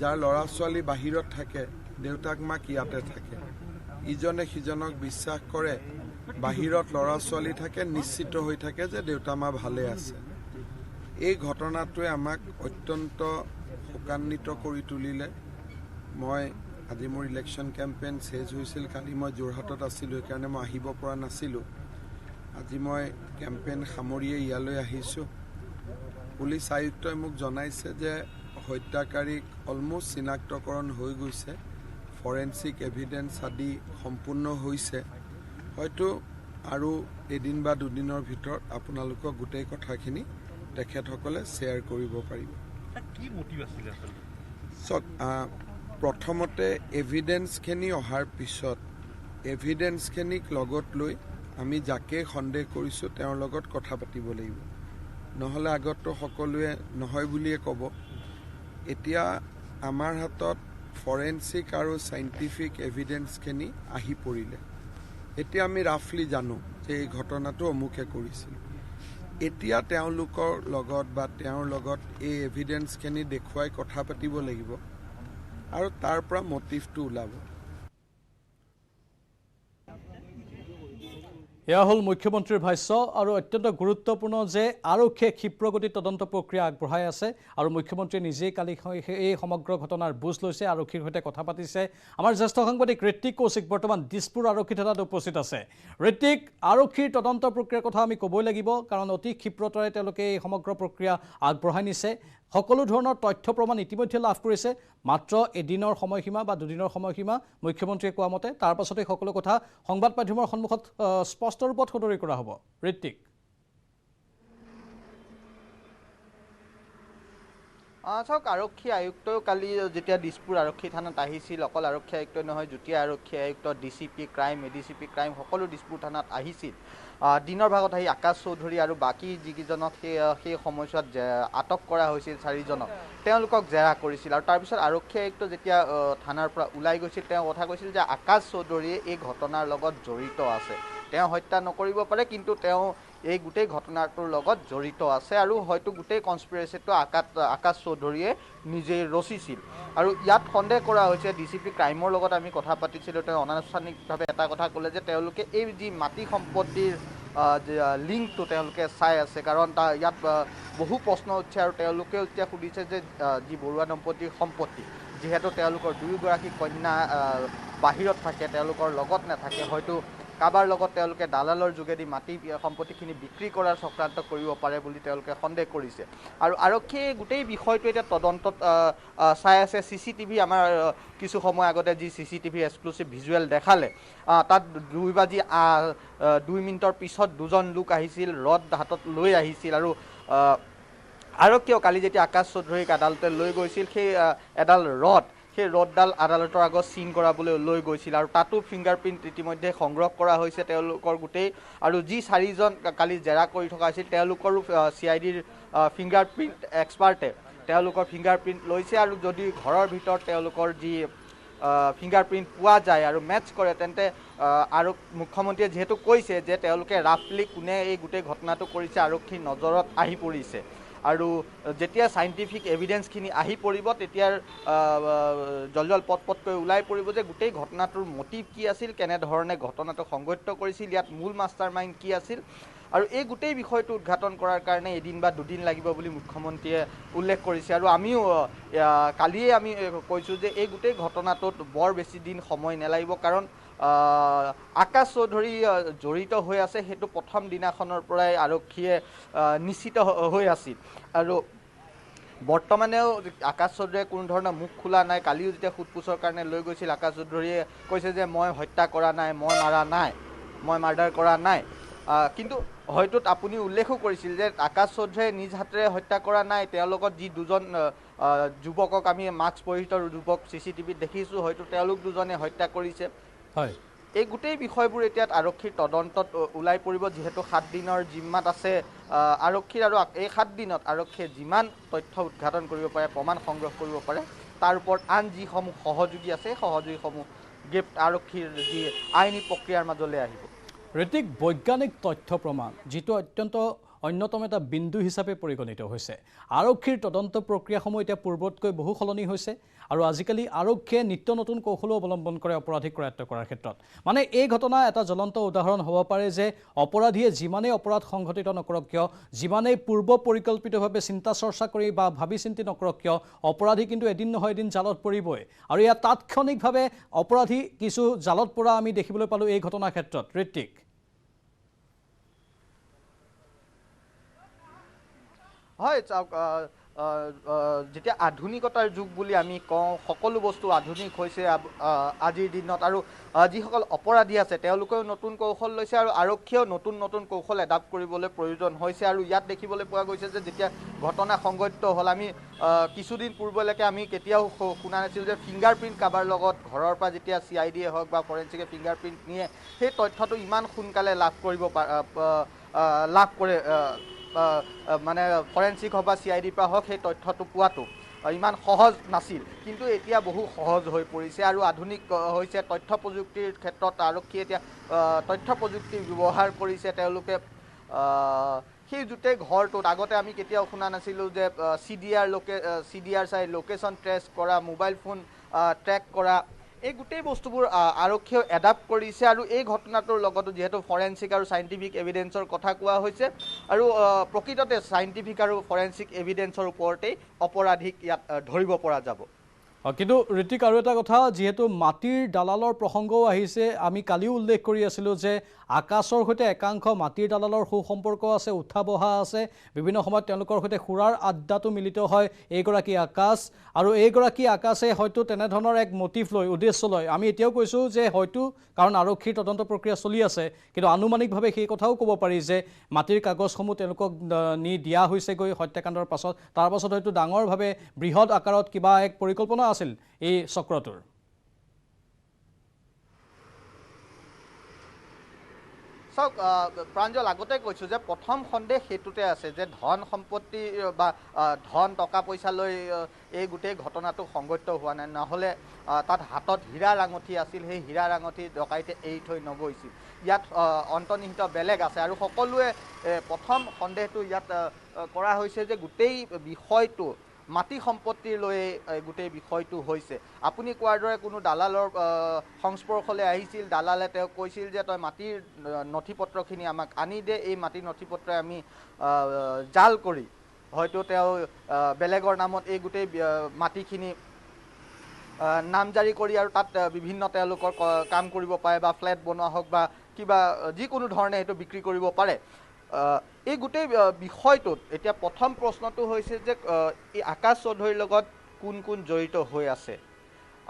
যাৰ ল'ৰা ছোৱালী বাহিৰত থাকে, দেউতাক মাক ইয়াতে থাকে। ইজনে সিজনক বিশ্বাস কৰে, বাহিৰত ল'ৰা ছোৱালী থাকে, নিশ্চিত হৈ থাকে যে দেউতা মা ভালে আছে। এই ঘটনাটোৱে আমাক অত্যন্ত শোকান্বিত কৰি তুলিলে। মই আজি মোৰ ইলেকশ্যন কেম্পেইন শেষ হৈছিল, কালি মই যোৰহাটত আছিলোঁ, সেইকাৰণে মই আহিব পৰা নাছিলোঁ। আজি মই কেম্পেইন সামৰিয়ে ইয়ালৈ আহিছোঁ। পুলিচ আয়ুক্তই মোক জনাইছে যে হত্যাকাৰীক অলমষ্ট চিনাক্তকৰণ হৈ গৈছে, ফৰেনচিক এভিডেন্স আদি সম্পূৰ্ণ হৈছে। হয়তো আৰু এদিন বা দুদিনৰ ভিতৰত আপোনালোকক গোটেই কথাখিনি তেখেতসকলে শ্বেয়াৰ কৰিব পাৰিব। চাওক, প্ৰথমতে এভিডেন্সখিনি অহাৰ পিছত এভিডেন্সখিনিক লগত লৈ আমি যাকে সন্দেহ কৰিছোঁ তেওঁৰ লগত কথা পাতিব লাগিব। নহ'লে আগততো সকলোৱে নহয় বুলিয়ে ক'ব। এতিয়া আমাৰ হাতত ফৰেনচিক আৰু চাইণ্টিফিক এভিডেন্সখিনি আহি পৰিলে। এতিয়া আমি ৰাফলি জানো যে এই ঘটনাটো অমুকে কৰিছিল। এতিয়া তেওঁলোকৰ লগত বা তেওঁৰ লগত এই এভিডেন্সখিনি দেখুৱাই কথা পাতিব লাগিব আৰু তাৰ পৰা মটিভটো ওলাব। এয়া হ'ল মুখ্যমন্ত্ৰীৰ ভাষ্য আৰু অত্যন্ত গুৰুত্বপূৰ্ণ যে আৰক্ষীয়ে ক্ষিপ্ৰগতিত তদন্ত প্ৰক্ৰিয়া আগবঢ়াই আছে আৰু মুখ্যমন্ত্ৰীয়ে নিজেই কালি এই সমগ্ৰ ঘটনাৰ বুজ লৈছে, আৰক্ষীৰ সৈতে কথা পাতিছে। আমাৰ জ্যেষ্ঠ সাংবাদিক ঋত্বিক কৌশিক বৰ্তমান দিছপুৰ আৰক্ষী থানাত উপস্থিত আছে। ঋত্বিক, আৰক্ষীৰ তদন্ত প্ৰক্ৰিয়াৰ কথা আমি ক'বই লাগিব, কাৰণ অতি ক্ষিপ্ৰতাৰে তেওঁলোকে এই সমগ্ৰ প্ৰক্ৰিয়া আগবঢ়াই নিছে। সকলো ধৰণৰ তথ্য প্ৰমাণ ইতিমধ্যে লাভ কৰিছে। মাত্ৰ এদিনৰ সময়সীমা বা দুদিনৰ সময়সীমা মুখ্যমন্ত্ৰীয়ে কোৱা মতে, তাৰ পাছতে সকলো কথা সংবাদ মাধ্যমৰ সন্মুখত স্পষ্ট ৰূপত সদৰি কৰা হ'ব। ঋত্বিক, চাওক, আৰক্ষী আয়ুক্তও কালি যেতিয়া দিছপুৰ আৰক্ষী থানাত আহিছিল, অকল আৰক্ষী আয়ুক্তই নহয়, যুটীয়া আৰক্ষী আয়ুক্ত, DCP ক্ৰাইম, ADCP ক্ৰাইম সকলো দিছপুৰ থানাত আহিছিল। দিনৰ ভাগত আহি আকাশ চৌধুৰী আৰু বাকী যিকেইজনক সেই সময়ছোৱাত আটক কৰা হৈছিল 4জনক, তেওঁলোকক জেৰা কৰিছিল। আৰু তাৰপিছত আৰক্ষী আয়ুক্ত যেতিয়া থানাৰ পৰা ওলাই গৈছিল, তেওঁ কথা কৈছিল যে আকাশ চৌধুৰীয়ে এই ঘটনাৰ লগত জড়িত আছে। তেওঁ হত্যা নকৰিব পাৰে, কিন্তু তেওঁ এই গোটেই ঘটনাটোৰ লগত জড়িত আছে আৰু হয়তো গোটেই কনস্পিৰেচিটো আকাশ চৌধুৰীয়ে নিজেই ৰচিছিল। আৰু ইয়াত সন্দেহ কৰা হৈছে, DCP ক্ৰাইমৰ লগত আমি কথা পাতিছিলোঁ, তেওঁ অনানুষ্ঠানিকভাৱে এটা কথা ক'লে যে তেওঁলোকে এই যি মাটি সম্পত্তিৰ লিংকটো তেওঁলোকে চাই আছে, কাৰণ ইয়াত বহু প্ৰশ্ন উঠছে আৰু তেওঁলোকেও এতিয়া সুধিছে যে যি বৰুৱা দম্পতীৰ সম্পত্তি, যিহেতু তেওঁলোকৰ দুয়োগৰাকী কন্যা বাহিৰত থাকে, তেওঁলোকৰ লগত নাথাকে, হয়তো কাৰোবাৰ লগত তেওঁলোকে দালালৰ যোগেদি মাটি সম্পত্তিখিনি বিক্ৰী কৰাৰ চক্ৰান্ত কৰিব পাৰে বুলি তেওঁলোকে সন্দেহ কৰিছে। আৰু আৰক্ষীয়ে গোটেই বিষয়টো এতিয়া তদন্তত চাই আছে। CCTV আমাৰ কিছু সময় আগতে যি CCTV এক্সক্লুচিভ ভিজুৱেল দেখালে, তাত 2:02 পিছত দুজন লোক আহিছিল, ৰড হাতত লৈ আহিছিল। আৰু আৰক্ষীয়েও কালি যেতিয়া আকাশ চৌধুৰীক আদালতে লৈ গৈছিল, সেই ৰডডাল আদালতৰ আগত চিন কৰাবলৈ লৈ গৈছিল। আৰু তাতো ফিংগাৰপ্ৰিণ্ট ইতিমধ্যে সংগ্ৰহ কৰা হৈছে তেওঁলোকৰ গোটেই। আৰু যি 4জন কালি জেৰা কৰি থকা হৈছিল, তেওঁলোকৰো CIDৰ ফিংগাৰপ্ৰিণ্ট এক্সপাৰ্টে তেওঁলোকৰ ফিংগাৰপ্ৰিণ্ট লৈছে। আৰু যদি ঘৰৰ ভিতৰত তেওঁলোকৰ যি ফিংগাৰপ্ৰিণ্ট পোৱা যায় আৰু মেটচ কৰে, তেন্তে আৰু মুখ্যমন্ত্ৰীয়ে যিহেতু কৈছে যে তেওঁলোকে ৰাফলি কোনে এই গোটেই ঘটনাটো কৰিছে আৰক্ষীৰ নজৰত আহি পৰিছে। আৰু যেতিয়া সাইন্টিফিক এভিডেন্সখিনি আহি পৰিব তেতিয়াৰ জলজল পটকৈ ওলাই পৰিব যে গোটেই ঘটনাটোৰ মোটিভ কি আছিল, কেনেধৰণে ঘটনাটো সংঘটিত কৰিছিল, ইয়াত মূল মাষ্টাৰ মাইণ্ড কি আছিল। আৰু এই গোটেই বিষয়টো উদ্ঘাটন কৰাৰ কাৰণে এদিন বা দুদিন লাগিব বুলি মুখ্যমন্ত্ৰীয়ে উল্লেখ কৰিছে। আৰু আমিও কালিয়ে আমি কৈছোঁ যে এই গোটেই ঘটনাটোত বৰ বেছি দিন সময় নালাগিব, কাৰণ আকাশ চৌধুৰী জড়িত হৈ আছে সেইটো প্ৰথম দিনাখনৰ পৰাই আৰক্ষীয়ে নিশ্চিত হৈ আছিল। আৰু বৰ্তমানেও আকাশ চৌধুৰীয়ে কোনো ধৰণৰ মুখ খোলা নাই। কালিও যেতিয়া সোধপোছৰ কাৰণে লৈ গৈছিল আকাশ চৌধুৰীয়ে কৈছে যে মই হত্যা কৰা নাই, মই মাৰা নাই, মই মাৰ্ডাৰ কৰা নাই। কিন্তু হয়তো আপুনি উল্লেখো কৰিছিল যে আকাশ চৌধুৰীয়ে নিজ হাতেৰে হত্যা কৰা নাই, তেওঁৰ লগত যি দুজন যুৱকক আমি মাস্ক পৰিহিত যুৱক CCTVত দেখিছোঁ, হয়তো তেওঁলোক দুজনে হত্যা কৰিছে। হয়, এই গোটেই বিষয়বোৰ এতিয়া আৰক্ষীৰ তদন্তত ওলাই পৰিব, যিহেতু 7 দিনৰ জিম্মাত আছে আৰক্ষীৰ। আৰু এই 7 দিনত আৰক্ষীয়ে যিমান তথ্য উদ্ঘাটন কৰিব পাৰে, প্ৰমাণ সংগ্ৰহ কৰিব পাৰে, তাৰ ওপৰত আন যিসমূহ সহযোগী আছে সহযোগীসমূহ আৰক্ষীৰ যি আইনী প্ৰক্ৰিয়াৰ মাজলৈ আহিব। ঋতিক, বৈজ্ঞানিক তথ্য প্ৰমাণ যিটো অত্যন্ত অন্যতম এটা বিন্দু হিচাপে পৰিগণিত হৈছে। আৰক্ষীৰ তদন্ত প্ৰক্ৰিয়াসমূহ এতিয়া পূৰ্বতকৈ বহু সলনি হৈছে আৰু আজিকালি আৰক্ষীয়ে নিত্য নতুন কৌশলো অৱলম্বন কৰে অপৰাধীক কৰায়ত্ব কৰাৰ ক্ষেত্ৰত। মানে এই ঘটনা এটা জ্বলন্ত উদাহৰণ হ'ব পাৰে যে অপৰাধীয়ে যিমানেই অপৰাধ সংঘটিত নকৰক কিয়, যিমানেই পূৰ্ব পৰিকল্পিতভাৱে চিন্তা চৰ্চা কৰি বা ভাবি চিন্তি নকৰক কিয়, অপৰাধী কিন্তু এদিন নহয় এদিন জালত পৰিবই। আৰু ইয়াত তাৎক্ষণিকভাৱে অপৰাধী কিছু জালত পৰা আমি দেখিবলৈ পালোঁ এই ঘটনাৰ ক্ষেত্ৰত। ঋতিক, হয়, চাওক, যেতিয়া আধুনিকতাৰ যুগ বুলি আমি কওঁ, সকলো বস্তু আধুনিক হৈছে আজিৰ দিনত। আৰু যিসকল অপৰাধী আছে তেওঁলোকেও নতুন কৌশল লৈছে আৰু আৰক্ষীয়েও নতুন নতুন কৌশল এডাপ্ট কৰিবলৈ প্ৰয়োজন হৈছে। আৰু ইয়াত দেখিবলৈ পোৱা গৈছে যে যেতিয়া ঘটনা সংঘটিত হ'ল, আমি কিছুদিন পূৰ্বলৈকে আমি কেতিয়াও শুনা নাছিলোঁ যে ফিংগাৰপ্ৰিণ্ট কাৰোবাৰ লগত ঘৰৰ পৰা যেতিয়া CIDয়ে হওক বা ফৰেঞ্চিকে ফিংগাৰপ্ৰিণ্ট নিয়ে, সেই তথ্যটো ইমান সোনকালে লাভ কৰে মানে ফৰেঞ্চিক হওক বা CIDৰ পৰা হওক, সেই তথ্যটো পোৱাটো ইমান সহজ নাছিল। কিন্তু এতিয়া বহু সহজ হৈ পৰিছে আৰু আধুনিক হৈছে তথ্য প্ৰযুক্তিৰ ক্ষেত্ৰত। আৰক্ষীয়ে এতিয়া তথ্য প্ৰযুক্তি ব্যৱহাৰ কৰিছে। তেওঁলোকে সেই গোটেই ঘৰটোত আগতে আমি কেতিয়াও শুনা নাছিলোঁ যে CDR চাই লোকেশ্যন ট্ৰেচ কৰা, মোবাইল ফোন ট্ৰেক কৰা, এই গোটেই বস্তুবোৰ আৰক্ষীয়ে এডাপ্ট কৰিছে। আৰু এই ঘটনাটোৰ লগতো যিহেতু ফৰেঞ্চিক আৰু চাইণ্টিফিক এভিডেন্সৰ কথা কোৱা হৈছে, আৰু প্ৰকৃততে চাইণ্টিফিক আৰু ফৰেঞ্চিক এভিডেন্সৰ ওপৰতেই অপৰাধীক ইয়াত ধৰিব পৰা যাব। কিন্তু ঋতিক, আৰু এটা কথা, যিহেতু মাটিৰ দালালৰ প্ৰসংগও আহিছে, আমি কালিও উল্লেখ কৰি আছিলোঁ যে আকাশৰ সৈতে একাংশ মাটিৰ দালালৰ সুসম্পৰ্ক আছে, উঠা বহা আছে। বিভিন্ন সময়ত তেওঁলোকৰ সৈতে সুৰাৰ আড্ডাটো মিলিত হয় এইগৰাকী আকাশ। আৰু এইগৰাকী আকাশে হয়তো তেনেধৰণৰ এক মটিভ লৈ, উদ্দেশ্য লৈ, আমি এতিয়াও কৈছোঁ যে হয়তো কাৰণ আৰক্ষীৰ তদন্ত প্ৰক্ৰিয়া চলি আছে, কিন্তু আনুমানিকভাৱে সেই কথাও ক'ব পাৰি যে মাটিৰ কাগজসমূহ তেওঁলোকক নি দিয়া হৈছেগৈ হত্যাকাণ্ডৰ পাছত। তাৰ পাছত হয়তো ডাঙৰভাৱে বৃহৎ আকাৰত কিবা এক পৰিকল্পনা আছিল এই চক্ৰটোৰ। চাওক প্ৰাঞ্জল, আগতে কৈছোঁ যে প্ৰথম সন্দেহ সেইটোতে আছে যে ধন সম্পত্তি বা ধন টকা পইচা লৈ এই গোটেই ঘটনাটো সংঘটিত হোৱা নাই। নহ'লে তাত হাতত হীৰাৰ আঙঠি আছিল, সেই হীৰাৰ আঙঠি ডকাইতে এৰি থৈ নগৈছিল। ইয়াত অন্তৰ্নিহিত বেলেগ আছে। আৰু সকলোৱে প্ৰথম সন্দেহটো ইয়াত কৰা হৈছে যে গোটেই বিষয়টো মাটি সম্পত্তিৰ লৈ গোটেই বিষয়টো হৈছে। আপুনি কোৱাৰ দৰে কোনো দালালৰ সংস্পৰ্শলৈ আহিছিল, দালালে তেওঁক কৈছিল যে তই মাটিৰ নথি পত্ৰখিনি আমাক আনি দে, এই মাটিৰ নথি পত্ৰই আমি জাল কৰি হয়তো তেওঁ বেলেগৰ নামত এই গোটেই মাটিখিনি নামজাৰি কৰি আৰু তাত বিভিন্ন তেওঁলোকৰ কাম কৰিব পাৰে, বা ফ্লেট বনোৱা হওক বা কিবা যিকোনো ধৰণে সেইটো বিক্ৰী কৰিব পাৰে। এই গোটেই বিষয়টোত এতিয়া প্ৰথম প্ৰশ্নটো হৈছে যে এই আকাশ চৌধুৰীৰ লগত কোন কোন জড়িত হৈ আছে,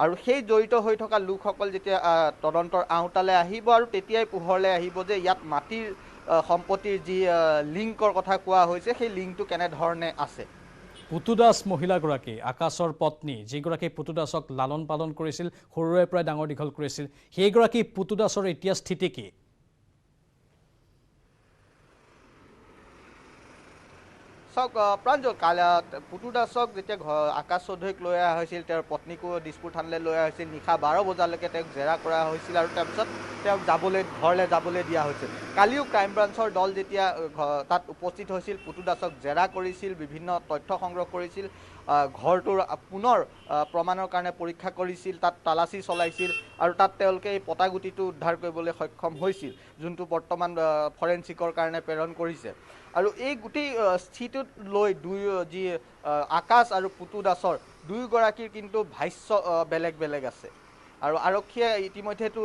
আৰু সেই জড়িত হৈ থকা লোকসকল যেতিয়া তদন্তৰ আওতালৈ আহিব, আৰু তেতিয়াই পোহৰলৈ আহিব যে ইয়াত মাটিৰ সম্পত্তিৰ যি লিংকৰ কথা কোৱা হৈছে, সেই লিংকটো কেনেধৰণে আছে। পুতু দাস মহিলাগৰাকী, আকাশৰ পত্নী, যিগৰাকী পুতু দাসক লালন পালন কৰিছিল, সৰুৰে পৰাই ডাঙৰ দীঘল কৰিছিল, সেইগৰাকী পুতু দাসৰ এতিয়া স্থিতি কি? চাওক প্ৰাঞ্জল পুতু দাসক যেতিয়া আকাশ চৌধুৰীক লৈ অহা হৈছিল তেওঁৰ পত্নীকো দিছপুৰ থানালৈ লৈ অহা হৈছিল নিশা 12 বজালৈকে তেওঁক জেৰা কৰা হৈছিল আৰু তাৰপিছত তেওঁক ঘৰলৈ যাবলৈ দিয়া হৈছিল কালিও ক্ৰাইম ব্ৰাঞ্চৰ দল যেতিয়া তাত উপস্থিত হৈছিল পুতু দাসক জেৰা কৰিছিল বিভিন্ন তথ্য সংগ্ৰহ কৰিছিল ঘৰটোৰ পুনৰ প্ৰমাণৰ কাৰণে পৰীক্ষা কৰিছিল তাত তালাচী চলাইছিল আৰু তাত তেওঁলোকে এই পটাগুটিটো উদ্ধাৰ কৰিবলৈ সক্ষম হৈছিল যোনটো বৰ্তমান ফৰেনচিকৰ কাৰণে প্ৰেৰণ কৰিছে আৰু এই গোটেই স্থিতিটোত লৈ যি আকাশ আৰু পুতু দাসৰ দুয়োগৰাকীৰ কিন্তু ভাষ্য বেলেগ বেলেগ আছে আৰু আৰক্ষীয়ে ইতিমধ্যেতো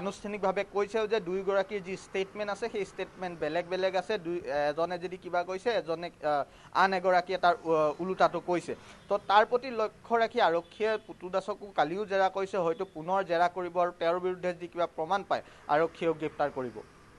আনুষ্ঠানিকভাৱে কৈছেও যে দুয়োগৰাকীৰ যি ষ্টেটমেণ্ট আছে সেই ষ্টেটমেণ্ট বেলেগ বেলেগ আছে এজনে যদি কিবা কৈছে এজনে আন এগৰাকীয়ে তাৰ ওলোটাটো কৈছে তো তাৰ প্ৰতি লক্ষ্য ৰাখি আৰক্ষীয়ে পুতু দাসকো কালিও জেৰা কৰিছে হয়তো পুনৰ জেৰা কৰিব আৰু তেওঁৰ বিৰুদ্ধে যদি কিবা প্ৰমাণ পায় আৰক্ষীয়েও গ্ৰেপ্তাৰ কৰিব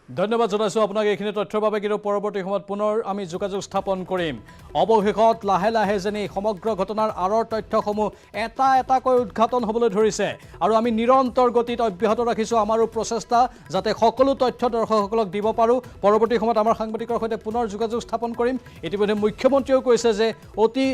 ধন্যবাদ জনাইছোঁ আপোনাক এইখিনি তথ্যৰ বাবে কিন্তু পৰৱৰ্তী সময়ত পুনৰ আমি যোগাযোগ স্থাপন কৰিম অৱশেষত লাহে লাহে যেনে সমগ্ৰ ঘটনাৰ আঁৰৰ তথ্যসমূহ এটা এটাকৈ উদ্ঘাটন হ'বলৈ ধৰিছে আৰু আমি নিৰন্তৰ গতিত অব্যাহত ৰাখিছোঁ আমাৰো প্ৰচেষ্টা যাতে সকলো তথ্য দৰ্শকসকলক দিব পাৰোঁ পৰৱৰ্তী সময়ত আমাৰ সাংবাদিকৰ সৈতে পুনৰ যোগাযোগ স্থাপন কৰিম ইতিমধ্যে মুখ্যমন্ত্ৰীয়েও কৈছে যে অতি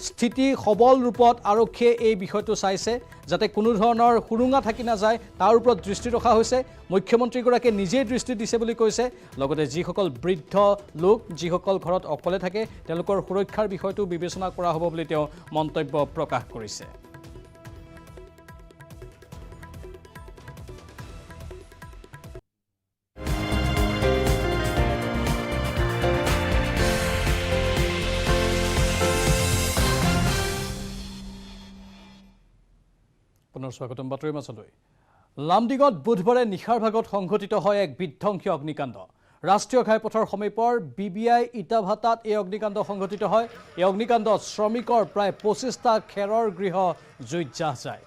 স্থিতি সবল ৰূপত আৰক্ষীয়ে এই বিষয়টো চাইছে যাতে কোনো ধৰণৰ সুৰুঙা থাকি নাযায় তাৰ ওপৰত দৃষ্টি ৰখা হৈছে মুখ্যমন্ত্ৰীগৰাকীয়ে নিজেই দৃষ্টি দিছে বুলি কৈছে লগতে যিসকল বৃদ্ধ লোক যিসকল ঘৰত অকলে থাকে তেওঁলোকৰ সুৰক্ষাৰ বিষয়টো বিবেচনা কৰা হ'ব বুলি তেওঁ মন্তব্য প্ৰকাশ কৰিছে পুনৰ স্বাগতম বাতৰি মাছলৈ লামডিঙত বুধবাৰে নিশাৰ ভাগত সংঘটিত হয় এক বিধ্বংসী অগ্নিকাণ্ড ৰাষ্ট্ৰীয় ঘাইপথৰ সমীপৰ BBI ইটাভাটাত এই অগ্নিকাণ্ড সংঘটিত হয় এই অগ্নিকাণ্ডত শ্ৰমিকৰ প্ৰায় 25টা খেৰৰ গৃহ জুইত জাহ যায়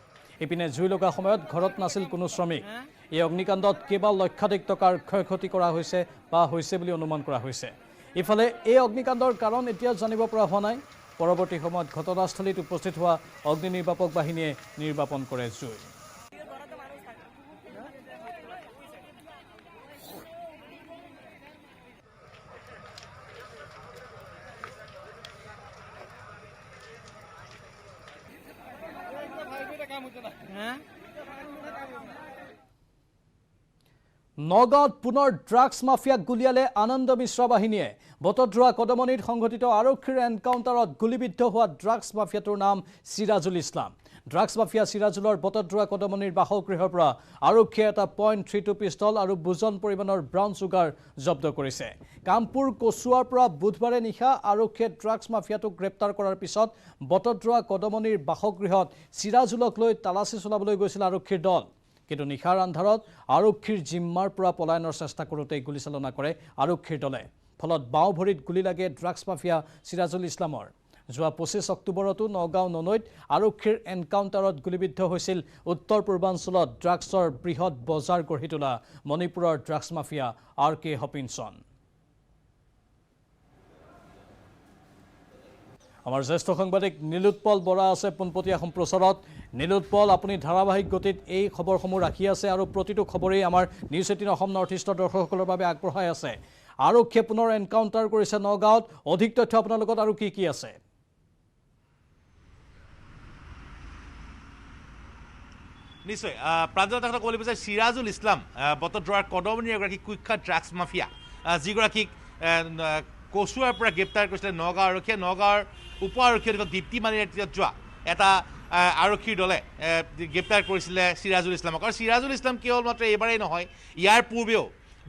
ইপিনে জুই লগা সময়ত ঘৰত নাছিল কোনো শ্ৰমিক এই অগ্নিকাণ্ডত কেৱল লক্ষাধিক টকাৰ ক্ষয়ক্ষতি কৰা হৈছে বুলি অনুমান কৰা হৈছে ইফালে এই অগ্নিকাণ্ডৰ কাৰণ এতিয়া জানিব পৰা হোৱা নাই পৰৱৰ্তী সময়ত ঘটনাস্থলীত উপস্থিত হোৱা অগ্নি নিৰ্বাপক বাহিনীয়ে নিৰ্বাপন কৰে জুই নগাঁৱত পুনৰ ড্ৰাগছ মাফিয়াক গুলিয়ালে আনন্দ মিশ্ৰ বাহিনীয়ে বটদ্ৰৱা কদমনিত সংঘটিত আৰক্ষীৰ এনকাউণ্টাৰত গুলিবিদ্ধ হোৱা ড্ৰাগছ মাফিয়াটোৰ নাম সিৰাজুল ইছলাম ড্ৰাগছ মাফিয়া সিৰাজুলৰ বটদ্ৰৱা কদমনিৰ বাসগৃহৰ পৰা আৰক্ষীয়ে এটা .32 পিষ্টল আৰু বুজন পৰিমাণৰ ব্ৰাউন চুগাৰ জব্দ কৰিছে কামপুৰ কচুৱাৰ পৰা বুধবাৰে নিশা আৰক্ষীয়ে ড্ৰাগছ মাফিয়াটোক গ্ৰেপ্তাৰ কৰাৰ পিছত বটদ্ৰৱা কদমনিৰ বাসগৃহত সিৰাজুলক লৈ তালাচী চলাবলৈ গৈছিল আৰক্ষীৰ দল কিন্তু নিশাৰ আন্ধাৰত আৰক্ষীৰ জিম্মাৰ পৰা পলায়নৰ চেষ্টা কৰোঁতেই গুলীচালনা কৰে আৰক্ষীৰ দলে ফলত বাওঁ ভৰিত গুলী লাগে ড্ৰাগছ মাফিয়া সিৰাজুল ইছলামৰ যোৱা 25 অক্টোবৰতো নগাঁও ননৈত আৰক্ষীৰ এনকাউণ্টাৰত গুলীবিদ্ধ হৈছিল উত্তৰ পূৰ্বাঞ্চলত ড্ৰাগছৰ বৃহৎ বজাৰ গঢ়ি তোলা মণিপুৰৰ ড্ৰাগছ মাফিয়া RK হপিনছন আমাৰ জ্যেষ্ঠ সাংবাদিক নীলোৎপল বৰা আছে পোনপটীয়া সম্প্ৰচাৰত নীলোৎপল আপুনি ধাৰাবাহিক গতিত এই খবৰসমূহ ৰাখি আছে আৰু প্ৰতিটো খবৰেই আমাৰ নিউজ 18 অসম নৰ্থ ইষ্টৰ দৰ্শকসকলৰ বাবে আগবঢ়াই আছে আৰক্ষীয়ে পুনৰ এনকাউণ্টাৰ কৰিছে নগাঁৱত অধিক তথ্য আপোনাৰ লগত আৰু কি আছে নিশ্চয় প্ৰাঞ্জল কথা ক'ব লাগিব যে সিৰাজুল ইছলাম বটদ্ৰৱাৰ কদমনিৰ এগৰাকী কুখ্যাত ড্ৰাগছ মাফিয়া যিগৰাকীক কচুৱাৰ পৰা গ্ৰেপ্তাৰ কৰিছিলে নগাঁও আৰক্ষীয়ে নগাঁৱৰ উপ আৰক্ষী অধীক্ষক দীপ্তি মানিৰ নেতৃত্বত যোৱা এটা আৰক্ষীৰ দলে গ্ৰেপ্তাৰ কৰিছিলে সিৰাজুল ইছলামক আৰু সিৰাজুল ইছলাম কেৱল মাত্ৰ এইবাৰেই নহয় ইয়াৰ পূৰ্বেও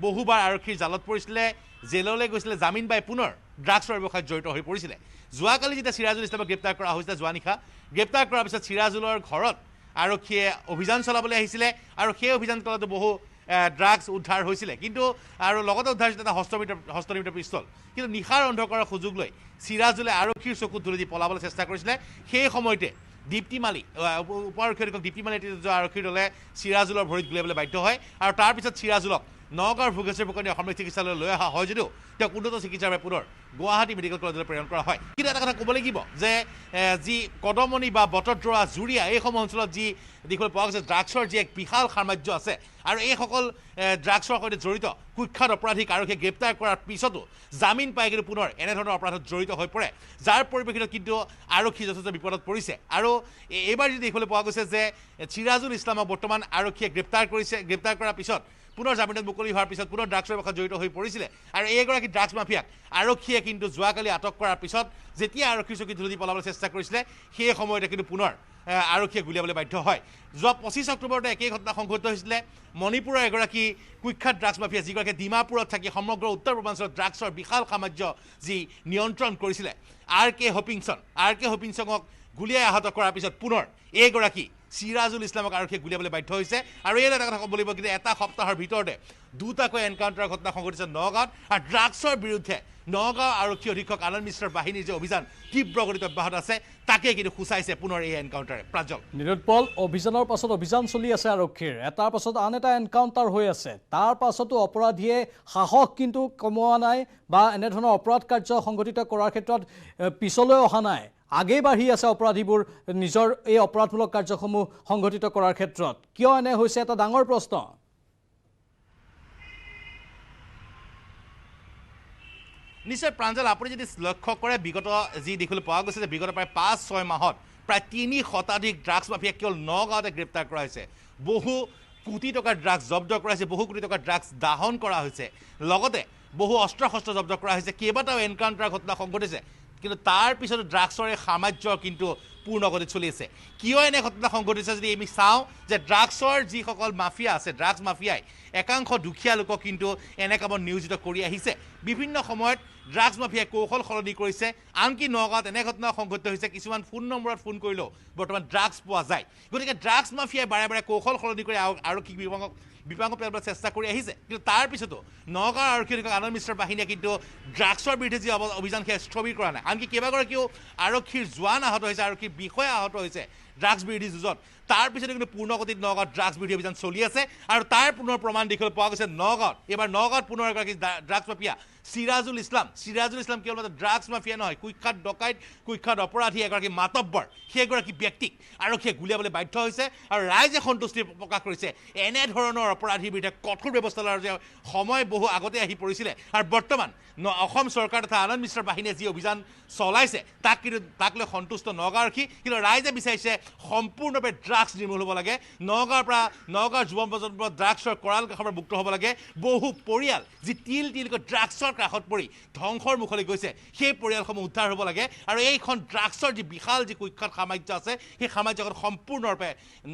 বহুবাৰ আৰক্ষীৰ জালত পৰিছিলে জেললৈ গৈছিলে জামিন পাই পুনৰ ড্ৰাগছৰ ব্যৱসায়ত জড়িত হৈ পৰিছিলে যোৱাকালি যেতিয়া সিৰাজুল ইছলামক গ্ৰেপ্তাৰ কৰা হৈছিলে যোৱা নিশা গ্ৰেপ্তাৰ কৰাৰ পিছত সিৰাজুলৰ ঘৰত আৰক্ষীয়ে অভিযান চলাবলৈ আহিছিলে আৰু সেই অভিযান কালতো বহু ড্ৰাগছ উদ্ধাৰ হৈছিলে কিন্তু আৰু লগতে উদ্ধাৰ হৈছিলে এটা হস্তনিৰ্মিত পিষ্টল কিন্তু নিশাৰ অন্ধকাৰৰ সুযোগ লৈ সিৰাজুলে আৰক্ষীৰ চকুত ধুলি দি পলাবলৈ চেষ্টা কৰিছিলে সেই সময়তে দীপ্তি মালি উপ আৰক্ষী অধীক্ষক দীপ্তি মালি নেতৃত্বত যোৱা আৰক্ষীৰ দলে সিৰাজুলৰ ভৰিত গুলিয়াবলৈ বাধ্য হয় আৰু তাৰপিছত সিৰাজুলক নগাঁৱৰ ভোগেশ্বৰ ফুকনে অসামৰিক চিকিৎসালয়লৈ লৈ অহা হয় যদিও তেওঁক উন্নত চিকিৎসাৰ বাবে পুনৰ গুৱাহাটী মেডিকেল কলেজলৈ প্ৰেৰণ কৰা হয়। কিন্তু এটা কথা ক'ব লাগিব যে যি কদমনি বা বটদ্ৰৱা জুৰিয়া এইসমূহ অঞ্চলত যি দেখিবলৈ পোৱা গৈছে ড্ৰাগছৰ যি এক বিশাল সাম্ৰাজ্য আছে আৰু এইসকল ড্ৰাগছৰ সৈতে জড়িত কুখ্যাত অপৰাধীক আৰক্ষীয়ে গ্ৰেপ্তাৰ কৰাৰ পিছতো জামিন পাই কিন্তু পুনৰ এনেধৰণৰ অপৰাধত জড়িত হৈ পৰে, যাৰ পৰিপ্ৰেক্ষিতত কিন্তু আৰক্ষী যথেষ্ট বিপদত পৰিছে। আৰু এইবাৰ যদি দেখিবলৈ পোৱা গৈছে যে চিৰাজুল ইছলামক বৰ্তমান আৰক্ষীয়ে গ্ৰেপ্তাৰ কৰাৰ পিছত পুনৰ জামিনত মুকলি হোৱাৰ পিছত পুনৰ ড্ৰাগছৰ বিষয়ত জড়িত হৈ পৰিছিলে। আৰু এইগৰাকী ড্ৰাগছ মাফিয়াক আৰক্ষীয়ে কিন্তু যোৱাকালি আটক কৰাৰ পিছত যেতিয়া আৰক্ষীৰ চকী ধুলি পলাবলৈ চেষ্টা কৰিছিলে সেই সময়তে কিন্তু পুনৰ আৰক্ষীয়ে গুলিয়াবলৈ বাধ্য হয়। যোৱা 25 অক্টোবৰতে একেই ঘটনা সংঘটিত হৈছিলে। মণিপুৰৰ এগৰাকী কুখ্যাত ড্ৰাগছ মাফিয়া যিগৰাকীয়ে ডিমাপুৰত থাকি সমগ্ৰ উত্তৰ পূৰ্বাঞ্চলত ড্ৰাগছৰ বিশাল সাম্ৰাজ্য যি নিয়ন্ত্ৰণ কৰিছিলে, আৰ কে হপিংছনক গুলিয়াই আহত কৰাৰ পিছত পুনৰ এইগৰাকী চিৰাজুল ইছলামক আৰক্ষীয়ে গুলিয়াবলৈ বাধ্য হৈছে। আৰু এই এটা কথা ক'ব লাগিব কিন্তু এটা সপ্তাহৰ ভিতৰতে দুটাকৈ এনকাউণ্টাৰৰ ঘটনা সংঘটিছে নগাঁৱত। আৰু ড্ৰাগছৰ বিৰুদ্ধে নগাঁও আৰক্ষী অধীক্ষক আনন্দ মিশ্ৰৰ বাহিনীৰ যে অভিযান তীব্ৰ গতিত অব্যাহত আছে তাকে কিন্তু সূচাইছে পুনৰ এই এনকাউণ্টাৰে। প্ৰাঞ্জল, নিৰুৎপল, অভিযানৰ পাছত অভিযান চলি আছে আৰক্ষীৰ, এটাৰ পাছত আন এটা এনকাউণ্টাৰ হৈ আছে, তাৰ পাছতো অপৰাধীয়ে সাহস কিন্তু কমোৱা নাই বা এনেধৰণৰ অপৰাধ কাৰ্য সংঘটিত কৰাৰ ক্ষেত্ৰত পিছলৈ অহা নাই, আগেই বাঢ়ি আছে অপৰাধীবোৰ নিজৰ এই অপৰাধমূলক কাৰ্যসমূহ সংঘটিত কৰাৰ ক্ষেত্ৰত। কিয় এনে হৈছে এটা ডাঙৰ প্ৰশ্ন। নিশ্চয় প্ৰাঞ্জল, আপুনি যদি লক্ষ্য কৰে বিগত যি দেখিবলৈ পোৱা গৈছে যে বিগত প্ৰায় 5-6 মাহত প্ৰায় 3 শতাধিক ড্ৰাগছ মাফিয়াক কেৱল নগাঁৱতে গ্ৰেপ্তাৰ কৰা হৈছে। বহু কোটি টকাৰ ড্ৰাগছ জব্দ কৰা হৈছে, বহু কোটি টকাৰ ড্ৰাগছ দাহন কৰা হৈছে, লগতে বহু অস্ত্ৰ শস্ত্ৰ জব্দ কৰা হৈছে, কেইবাটাও এনকাউণ্টাৰ ঘটনা সংঘটিছে। কিন্তু তাৰ পিছতো ড্ৰাগছৰ এই সাম্ৰাজ্য কিন্তু পূৰ্ণ গতিত চলি আছে। কিয় এনে ঘটনা সংঘটিছে যদি আমি চাওঁ যে ড্ৰাগছৰ যিসকল মাফিয়া আছে, ড্ৰাগছ মাফিয়াই একাংশ দুখীয়া লোকক কিন্তু এনে কামত নিয়োজিত কৰি আহিছে। বিভিন্ন সময়ত ড্ৰাগছ মাফিয়াই কৌশল সলনি কৰিছে। আনকি নগাঁৱত এনে ঘটনা সংঘটিত হৈছে কিছুমান ফোন নম্বৰত ফোন কৰিলেও বৰ্তমান ড্ৰাগছ পোৱা যায়। গতিকে ড্ৰাগছ মাফিয়াই বাৰে বাৰে কৌশল সলনি কৰি আৰক্ষী বিভাগক পেলাবলৈ চেষ্টা কৰি আহিছে। কিন্তু তাৰ পিছতো নগাঁৱৰ আৰক্ষী অধীক্ষক আনন্দ মিশ্ৰৰ বাহিনীয়ে কিন্তু ড্ৰাগছৰ বিৰুদ্ধে যি অভিযান সেয়া স্থবিৰ কৰা নাই। আনকি কেইবাগৰাকীও আৰক্ষীৰ জোৱান আহত হৈছে, আৰক্ষীৰ বিষয়া আহত হৈছে ড্ৰাগছ বিৰোধী যুঁজত। তাৰ পিছতে কিন্তু পূৰ্ণগতিত নগাঁৱত ড্ৰাগছ বিৰোধী অভিযান চলি আছে। আৰু তাৰ পুনৰ প্ৰমাণ দেখিবলৈ পোৱা গৈছে নগাঁৱত। এইবাৰ নগাঁৱত পুনৰ এগৰাকী ড্ৰাগছ মাফিয়া চিৰাজুল ইছলাম কেৱল মাত্ৰ ড্ৰাগছ মাফিয়া নহয়, কুখ্যাত ডকাইত, কুখ্যাত অপৰাধী এগৰাকী মাতব্বৰ, সেইগৰাকী ব্যক্তিক আৰক্ষীয়ে গুলিয়াবলৈ বাধ্য হৈছে। আৰু ৰাইজে সন্তুষ্টি প্ৰকাশ কৰিছে এনেধৰণৰ অপৰাধীৰ বিৰুদ্ধে কঠোৰ ব্যৱস্থা লোৱাৰ যে সময় বহু আগতে আহি পৰিছিলে। আৰু বৰ্তমান অসম চৰকাৰ তথা আনন্দ মিশ্ৰৰ বাহিনীয়ে যি অভিযান চলাইছে তাক লৈ সন্তুষ্ট নগাঁও আৰক্ষী। কিন্তু ৰাইজে বিচাৰিছে সম্পূৰ্ণভাৱে ড্ৰাগছ নিৰ্মূল হ'ব লাগে, নগাঁৱৰ যুৱ প্ৰজন্ম ড্ৰাগছৰ কৰাল কাষৰ পৰা মুক্ত হ'ব লাগে। বহু পৰিয়াল যি তিলকৈ ড্ৰাগছৰ কাষত পৰি ধ্বংসৰ মুখলৈ গৈছে, সেই পৰিয়ালসমূহ উদ্ধাৰ হ'ব লাগে। আৰু এইখন ড্ৰাগছৰ যি বিশাল যি কুখ্যাত সাম্ৰাজ্য আছে, সেই সাম্ৰাজ্যখন সম্পূৰ্ণৰূপে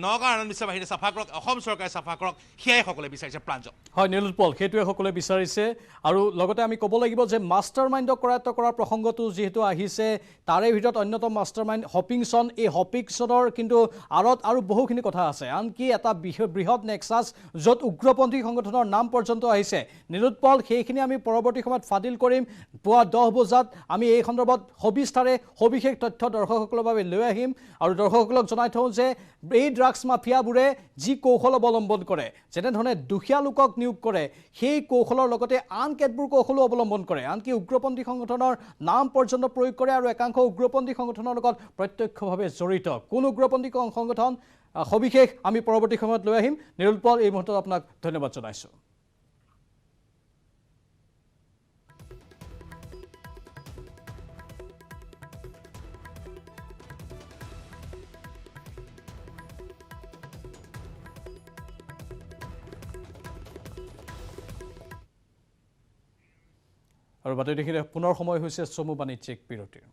নগাঁৱৰ আনন্দ মিশ্ৰৰ বাহিনীয়ে চাফা কৰক, অসম চৰকাৰে চাফা কৰক, সেয়াই সকলোৱে বিচাৰিছে। প্ৰাঞ্জল, হয় নিৰুৎপল, সেইটোৱে সকলোৱে বিচাৰিছে। আৰু লগতে আমি ক'ব লাগিব যে মাষ্টাৰ মাইণ্ডক কৰায়ত্ব কৰাৰ প্ৰসংগটো যিহেতু আহিছে, তাৰে ভিতৰত অন্যতম মাষ্টাৰ মাইণ্ড হপিংছন। এই হপিংছনৰ কিন্তু আঁৰত আৰু বহুখিনি কথা আছে, আনকি এটা বৃহৎ নেক্সাছ য'ত উগ্ৰপন্থী সংগঠনৰ নাম পৰ্যন্ত আহিছে। নিৰুৎপল, সেইখিনি আমি পৰৱৰ্তী সময়ত ফাদিল কৰিম। পুৱা 10 বজাত আমি এই সন্দৰ্ভত সবিশেষ তথ্য দৰ্শকসকলৰ বাবে লৈ আহিম। আৰু দৰ্শকসকলক জনাই থওঁ যে এই ড্ৰাগছ মাফিয়াবোৰে যি কৌশল অৱলম্বন কৰে, যেনেধৰণে দুখীয়া লোকক নিয়োগ কৰে, সেই কৌশলৰ লগতে আন কেতবোৰ কৌশলো অৱলম্বন কৰে, আনকি উগ্ৰপন্থী সংগঠনৰ নাম পৰ্যন্ত প্ৰয়োগ কৰে। আৰু একাংশ উগ্ৰপন্থী সংগঠনৰ লগত প্ৰত্যক্ষভাৱে জড়িত কোন উগ্ৰপন্থী সংগঠন, সবিশেষ আমি পৰৱৰ্তী সময়ত লৈ আহিম। নিৰুৎপল, এই মুহূৰ্তত আপোনাক ধন্যবাদ জনাইছোঁ। আৰু বাতৰি দেখিলে পুনৰ সময় হৈছে চমু বাণিজ্যিক বিৰতিৰ।